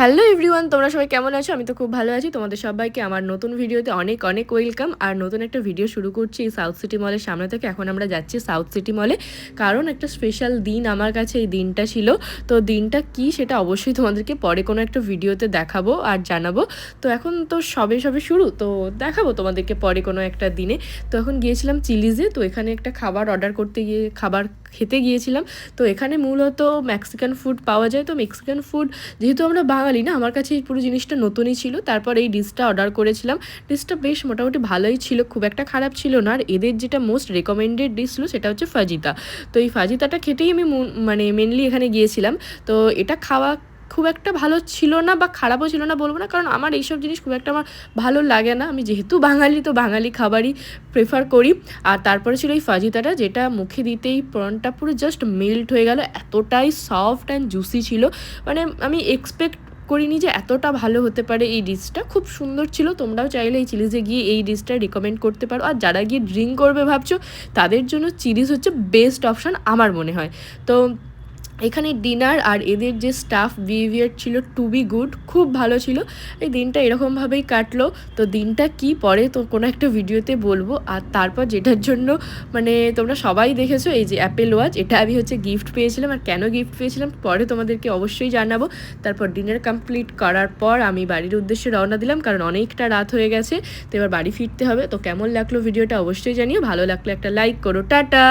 Hello everyone, তোমরা সবাই কেমন আছো? আমি তো খুব ভালো আছি। তোমাদের সবাইকে আমার নতুন ভিডিওতে অনেক অনেক ওয়েলকাম। আর নতুন একটা ভিডিও শুরু করছি এই সাউথ সিটি মলের সামনে থেকে। এখন আমরা যাচ্ছি সাউথ সিটি মলে, কারণ একটা স্পেশাল দিন আমার কাছে এই দিনটা ছিল। তো দিনটা কি সেটা অবশ্যই তোমাদেরকে পরে কোনো একটা ভিডিওতে দেখাবো আর জানাবো। তো এখন তো সবে সবে শুরু, তো দেখাবো তোমাদেরকে পরে কোনো একটা দিনে। তো এখন গিয়েছিলাম চিলিজে, তো এখানে একটা খাবার অর্ডার করতে গিয়ে খাবার খেতে গিয়েছিলাম। তো এখানে মূলত মেক্সিকান ফুড পাওয়া যায়। তো মেক্সিকান ফুড, যেহেতু আমরা বাঙালি না, আমার কাছে এই পুরো জিনিসটা নতুনই ছিল। তারপর এই ডিশটা অর্ডার করেছিলাম। ডিশটা বেশ মোটামুটি ভালোই ছিল, খুব একটা খারাপ ছিল না। আর এদের যেটা মোস্ট রেকমেন্ডেড ডিশ ছিল সেটা হচ্ছে ফাজিতা। তো এই ফাজিতাটা খেতেই আমি মানে মেনলি এখানে গিয়েছিলাম। তো এটা খাওয়া খুব একটা ভালো ছিল না বা খারাপও ছিল না বলবো না, কারণ আমার এইসব জিনিস খুব একটা আমার ভালো লাগে না। আমি যেহেতু বাঙালি, তো বাঙালি খাবারই প্রেফার করি। আর তারপরে ছিল এই ফাজিতাটা, যেটা মুখে দিতেই প্রনটা পুরো জাস্ট মেল্ট হয়ে গেল। এতটাই সফট অ্যান্ড জুসি ছিল, মানে আমি এক্সপেক্ট করিনি যে এতটা ভালো হতে পারে। এই ডিশটা খুব সুন্দর ছিল। তোমরাও চাইলে এই চিলিজে গিয়ে এই ডিশটা রিকমেন্ড করতে পারো। আর যারা গিয়ে ড্রিঙ্ক করবে ভাবছো, তাদের জন্য চিলিজ হচ্ছে বেস্ট অপশান আমার মনে হয়। তো এখানে ডিনার আর এদের যে স্টাফ বিহেভিয়ার ছিল টু বি গুড, খুব ভালো ছিল। এই দিনটা এরকমভাবেই কাটলো। তো দিনটা কি পরে তো কোনো একটা ভিডিওতে বলবো। আর তারপর যেটার জন্য মানে তোমরা সবাই দেখেছো, এই যে অ্যাপেল ওয়াচ, এটা আমি হচ্ছে গিফট পেয়েছিলাম। আর কেন গিফট পেয়েছিলাম পরে তোমাদেরকে অবশ্যই জানাবো। তারপর ডিনার কমপ্লিট করার পর আমি বাড়ির উদ্দেশ্যে রওনা দিলাম, কারণ অনেকটা রাত হয়ে গেছে। তো এবার বাড়ি ফিরতে হবে। তো কেমন লাগলো ভিডিওটা অবশ্যই জানিও, ভালো লাগলে একটা লাইক করো। টাটা।